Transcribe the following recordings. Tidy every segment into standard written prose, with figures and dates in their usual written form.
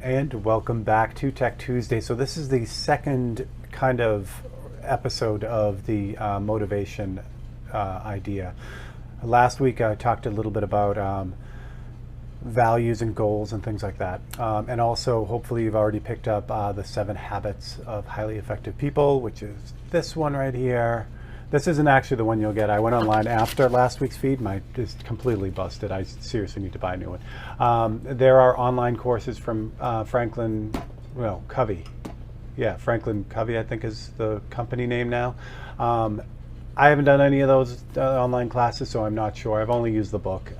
And welcome back to Tech Tuesday. So this is the second kind of episode of the motivation idea. Last week I talked a little bit about values and goals and things like that. And also, hopefully you've already picked up the 7 Habits of Highly Effective People, which is this one right here. This isn't actually the one you'll get. I went online after last week's feed. Mine is completely busted. I seriously need to buy a new one. There are online courses from Covey. Yeah, Franklin Covey, I think is the company name now. I haven't done any of those online classes, so I'm not sure. I've only used the book.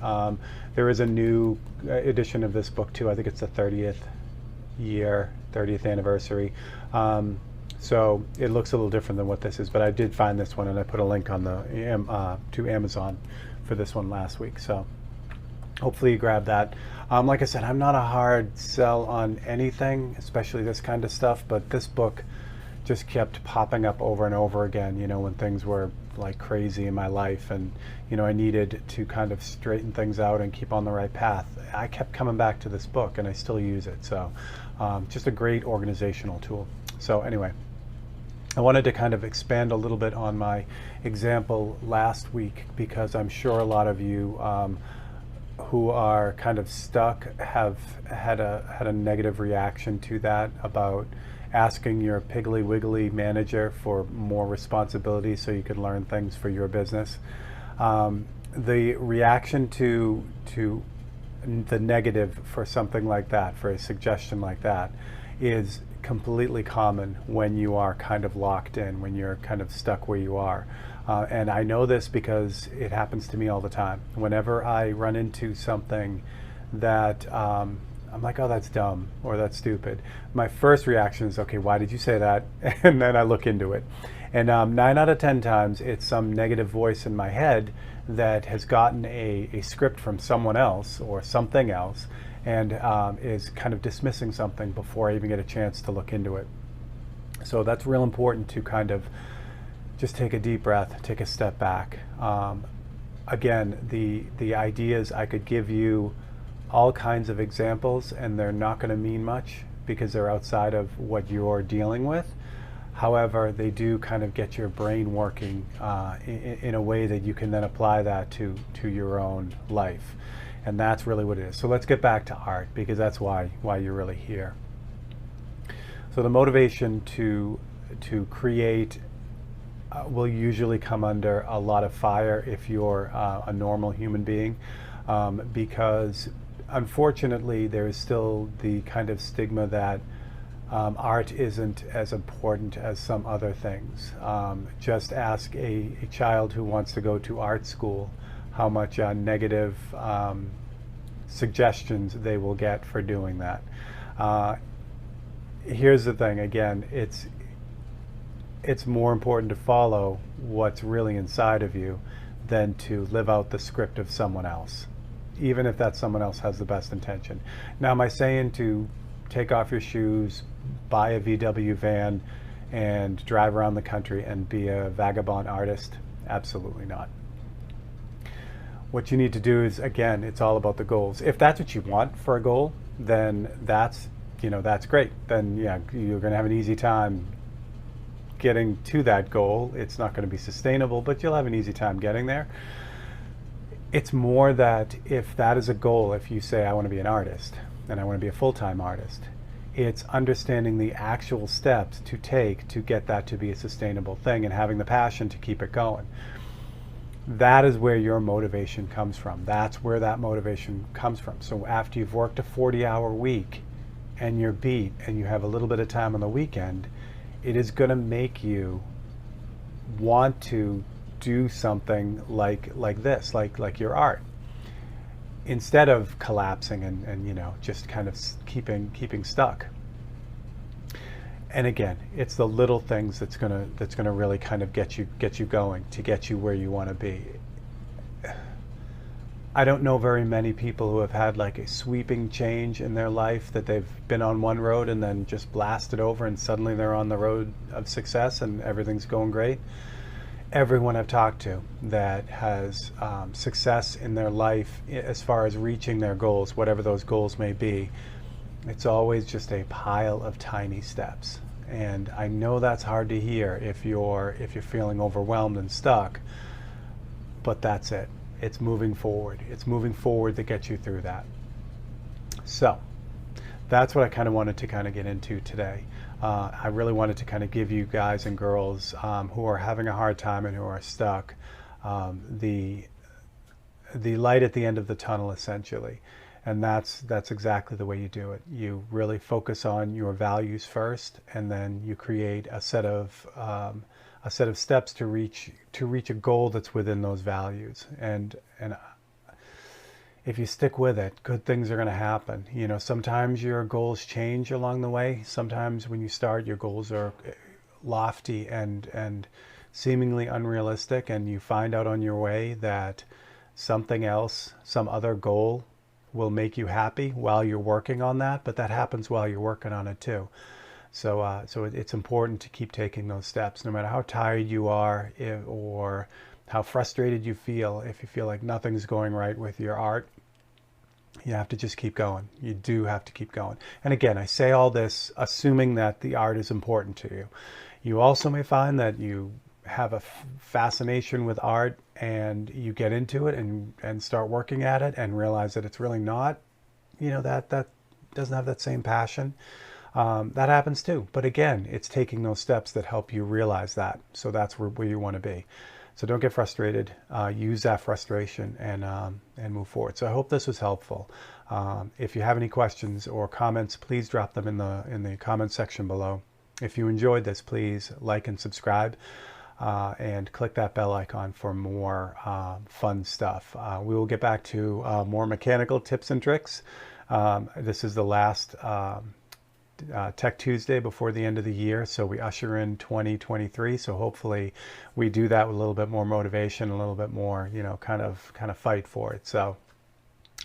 There is a new edition of this book too. I think it's the 30th anniversary. So it looks a little different than what this is, but I did find this one, and I put a link on the to Amazon for this one last week. So hopefully you grab that. Like I said, I'm not a hard sell on anything, especially this kind of stuff, but this book just kept popping up over and over again, you know, when things were like crazy in my life and, you know, I needed to kind of straighten things out and keep on the right path. I kept coming back to this book and I still use it. So just a great organizational tool. So anyway, I wanted to kind of expand a little bit on my example last week because I'm sure a lot of you who are kind of stuck have had a negative reaction to that about asking your Piggly Wiggly manager for more responsibility so you could learn things for your business. The reaction to the negative for something like that, for a suggestion like that, is completely common when you are kind of locked in, when you're kind of stuck where you are. And I know this because it happens to me all the time. Whenever I run into something that I'm like, oh, that's dumb or that's stupid, my first reaction is, okay, why did you say that? And then I look into it. And 9 out of 10 times it's some negative voice in my head that has gotten a script from someone else or something else and is kind of dismissing something before I even get a chance to look into it. So that's real important to kind of just take a deep breath, take a step back. Again, the ideas, I could give you all kinds of examples and they're not going to mean much because they're outside of what you're dealing with. However, they do kind of get your brain working in a way that you can then apply that to your own life. And that's really what it is. So let's get back to art because that's why you're really here. So the motivation to create will usually come under a lot of fire if you're a normal human being, because unfortunately there is still the kind of stigma that art isn't as important as some other things. Just ask a child who wants to go to art school how much negative suggestions they will get for doing that. Here's the thing, again, it's more important to follow what's really inside of you than to live out the script of someone else, even if that someone else has the best intention. Now, am I saying to take off your shoes, buy a VW van, and drive around the country and be a vagabond artist? Absolutely not. What you need to do is, again, it's all about the goals. If that's what you want for a goal, then that's great. Then yeah, you're going to have an easy time getting to that goal. It's not going to be sustainable, but you'll have an easy time getting there. It's more that if that is a goal, if you say I want to be an artist and I want to be a full-time artist, it's understanding the actual steps to take to get that to be a sustainable thing and having the passion to keep it going. That is where your motivation comes from. That's where that motivation comes from. So after you've worked a 40-hour week and you're beat and you have a little bit of time on the weekend, it is going to make you want to do something like this, like your art, instead of collapsing and you know, just kind of keeping stuck. And again, it's the little things that's gonna really kind of get you going, to get you where you want to be. I don't know very many people who have had like a sweeping change in their life, that they've been on one road and then just blasted over and suddenly they're on the road of success and everything's going great. Everyone I've talked to that has success in their life as far as reaching their goals, whatever those goals may be, It's always just a pile of tiny steps. And I know that's hard to hear if you're feeling overwhelmed and stuck, but that's it. It's moving forward. It's moving forward that gets you through that. So that's what I kind of wanted to kind of get into today. I really wanted to kind of give you guys and girls who are having a hard time and who are stuck the light at the end of the tunnel, essentially. And that's exactly the way you do it. You really focus on your values first, and then you create a set of steps to reach a goal that's within those values. And if you stick with it, good things are going to happen. You know, sometimes your goals change along the way. Sometimes when you start, your goals are lofty and seemingly unrealistic, and you find out on your way that something else, some other goal will make you happy while you're working on that, but that happens while you're working on it too. So it's important to keep taking those steps, no matter how tired you are or how frustrated you feel. If you feel like nothing's going right with your art, you have to just keep going. You do have to keep going. And again, I say all this assuming that the art is important to you. You also may find that you have a fascination with art and you get into it and start working at it and realize that it's really not, that doesn't have that same passion. That happens too. But again, it's taking those steps that help you realize that. So that's where you want to be. So don't get frustrated. Use that frustration and move forward. So I hope this was helpful. If you have any questions or comments, please drop them in the comment section below. If you enjoyed this, please like and subscribe. And click that bell icon for more fun stuff. We will get back to more mechanical tips and tricks. This is the last Tech Tuesday before the end of the year, so we usher in 2023. So hopefully we do that with a little bit more motivation, a little bit more, kind of fight for it. So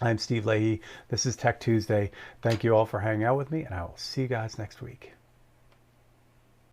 I'm Steve Leahy. This is Tech Tuesday. Thank you all for hanging out with me, and I will see you guys next week.